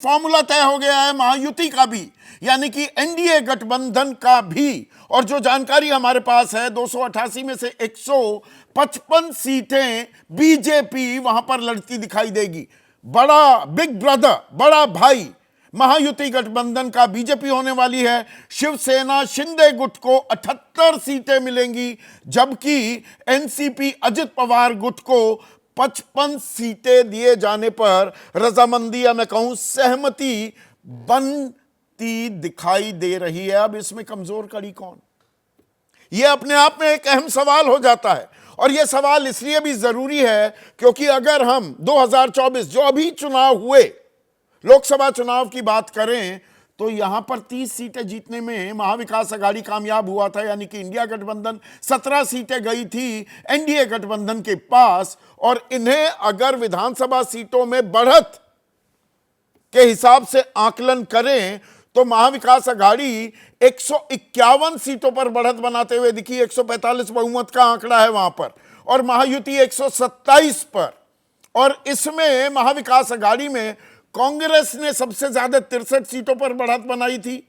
Formula तय हो गया है महायुति का भी, यानी कि एनडीए गठबंधन का भी। और जो जानकारी हमारे पास है, 288 में से 155 सीटें बीजेपी वहां पर लड़ती दिखाई देगी। बड़ा बिग ब्रदर, बड़ा भाई महायुति गठबंधन का बीजेपी होने वाली है। शिवसेना शिंदे गुट को 78 सीटें मिलेंगी, जबकि एनसीपी अजित पवार गुट को 55 सीटें दिए जाने पर रजामंदी या मैं कहूं सहमति बनती दिखाई दे रही है। अब इसमें कमजोर कड़ी कौन, यह अपने आप में एक अहम सवाल हो जाता है। और यह सवाल इसलिए भी जरूरी है क्योंकि अगर हम 2024 जो अभी चुनाव हुए, लोकसभा चुनाव की बात करें, तो यहां पर 30 सीटें जीतने में महाविकास अघाड़ी कामयाब हुआ था, यानी कि इंडिया गठबंधन 17 सीटें गई थी एनडीए गठबंधन के पास। और इन्हें अगर विधानसभा सीटों में बढ़त के हिसाब से आकलन करें तो महाविकास अघाड़ी 151 सीटों पर बढ़त बनाते हुए दिखी, 145 बहुमत का आंकड़ा है वहां पर, और महायुति 127 पर। और इसमें महाविकास अघाड़ी में कांग्रेस ने सबसे ज्यादा 63 सीटों पर बढ़त बनाई थी,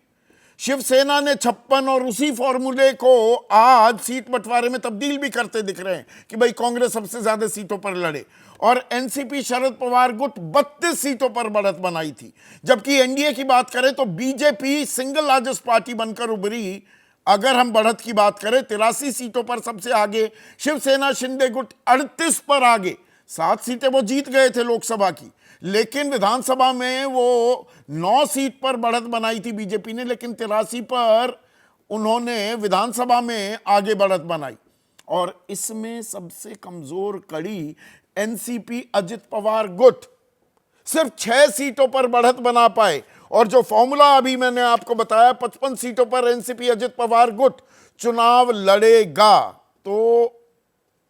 शिवसेना ने 56, और उसी फॉर्मूले को आज सीट बंटवारे में तब्दील भी करते दिख रहे हैं कि भाई कांग्रेस सबसे ज्यादा सीटों पर लड़े। और एनसीपी शरद पवार गुट 32 सीटों पर बढ़त बनाई थी, जबकि एनडीए की बात करें तो बीजेपी सिंगल लार्जेस्ट पार्टी बनकर उभरी। अगर हम बढ़त की बात करें 83 सीटों पर सबसे आगे, शिवसेना शिंदे गुट 38 पर आगे। 7 सीटें वो जीत गए थे लोकसभा की, लेकिन विधानसभा में वो 9 सीट पर बढ़त बनाई थी बीजेपी ने, लेकिन 83 पर उन्होंने विधानसभा में आगे बढ़त बनाई। और इसमें सबसे कमजोर कड़ी एनसीपी अजित पवार गुट सिर्फ 6 सीटों पर बढ़त बना पाए। और जो फॉर्मूला अभी मैंने आपको बताया, 55 सीटों पर एनसीपी अजित पवार गुट चुनाव लड़ेगा, तो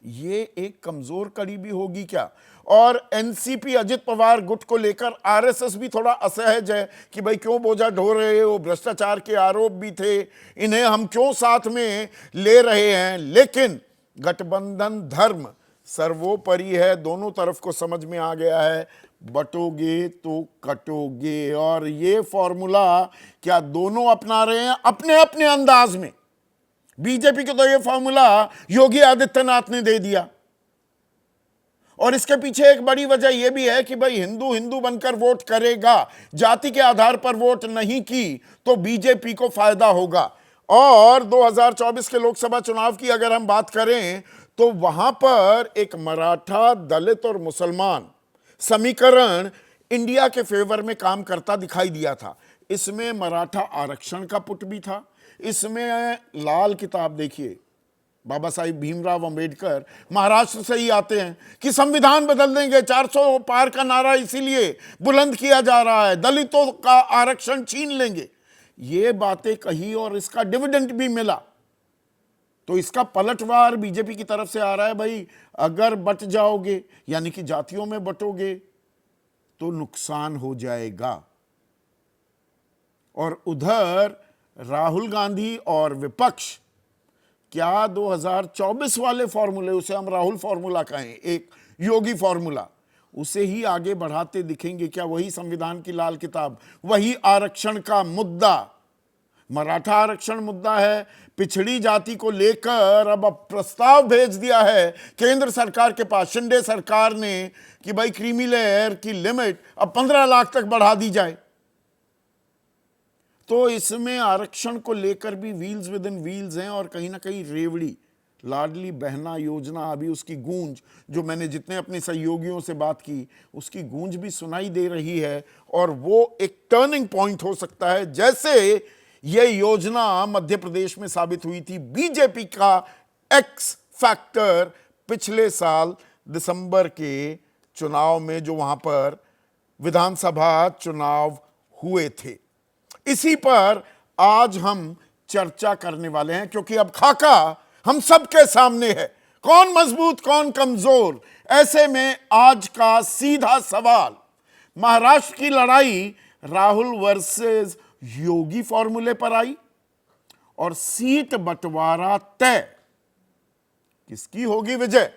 ये एक कमजोर कड़ी भी होगी क्या। और एनसीपी अजित पवार गुट को लेकर आरएसएस भी थोड़ा असहज है कि भाई क्यों बोझा ढो रहे हो, भ्रष्टाचार के आरोप भी थे, इन्हें हम क्यों साथ में ले रहे हैं। लेकिन गठबंधन धर्म सर्वोपरि है, दोनों तरफ को समझ में आ गया है, बटोगे तो कटोगे। और ये फॉर्मूला क्या दोनों अपना रहे हैं अपने अपने अंदाज में। बीजेपी को तो ये फॉर्मूला योगी आदित्यनाथ ने दे दिया, और इसके पीछे एक बड़ी वजह यह भी है कि भाई हिंदू हिंदू बनकर वोट करेगा, जाति के आधार पर वोट नहीं की तो बीजेपी को फायदा होगा। और 2024 के लोकसभा चुनाव की अगर हम बात करें तो वहां पर एक मराठा, दलित और मुसलमान समीकरण इंडिया के फेवर में काम करता दिखाई दिया था। इसमें मराठा आरक्षण का पुट भी था, इसमें लाल किताब देखिए, बाबा साहिब भीमराव अंबेडकर महाराष्ट्र से ही आते हैं कि संविधान बदल देंगे, 400 पार का नारा इसीलिए बुलंद किया जा रहा है, दलितों का आरक्षण छीन लेंगे, ये बातें कही और इसका डिविडेंड भी मिला। तो इसका पलटवार बीजेपी की तरफ से आ रहा है, भाई अगर बट जाओगे यानी कि जातियों में बटोगे तो नुकसान हो जाएगा। और उधर राहुल गांधी और विपक्ष क्या 2024 वाले फॉर्मूले, उसे हम राहुल फॉर्मूला कहें, एक योगी फॉर्मूला, उसे ही आगे बढ़ाते दिखेंगे क्या। वही संविधान की लाल किताब, वही आरक्षण का मुद्दा, मराठा आरक्षण मुद्दा है, पिछड़ी जाति को लेकर अब प्रस्ताव भेज दिया है केंद्र सरकार के पास, शिंदे सरकार ने, कि भाई क्रीमी लेयर की लिमिट अब 15 लाख तक बढ़ा दी जाए। तो इसमें आरक्षण को लेकर भी व्हील्स विद इन व्हील्स हैं। और कहीं ना कहीं रेवड़ी लाडली बहना योजना, अभी उसकी गूंज, जो मैंने जितने अपने सहयोगियों से बात की, उसकी गूंज भी सुनाई दे रही है। और वो एक टर्निंग पॉइंट हो सकता है, जैसे ये योजना मध्य प्रदेश में साबित हुई थी। बीजेपी का एक्स फैक्टर पिछले साल दिसंबर के चुनाव में, जो वहां पर विधानसभा चुनाव हुए थे। इसी पर आज हम चर्चा करने वाले हैं, क्योंकि अब खाका हम सबके सामने है, कौन मजबूत कौन कमजोर। ऐसे में आज का सीधा सवाल, महाराष्ट्र की लड़ाई राहुल वर्सेस योगी फॉर्मूले पर आई और सीट बंटवारा तय, किसकी होगी विजय।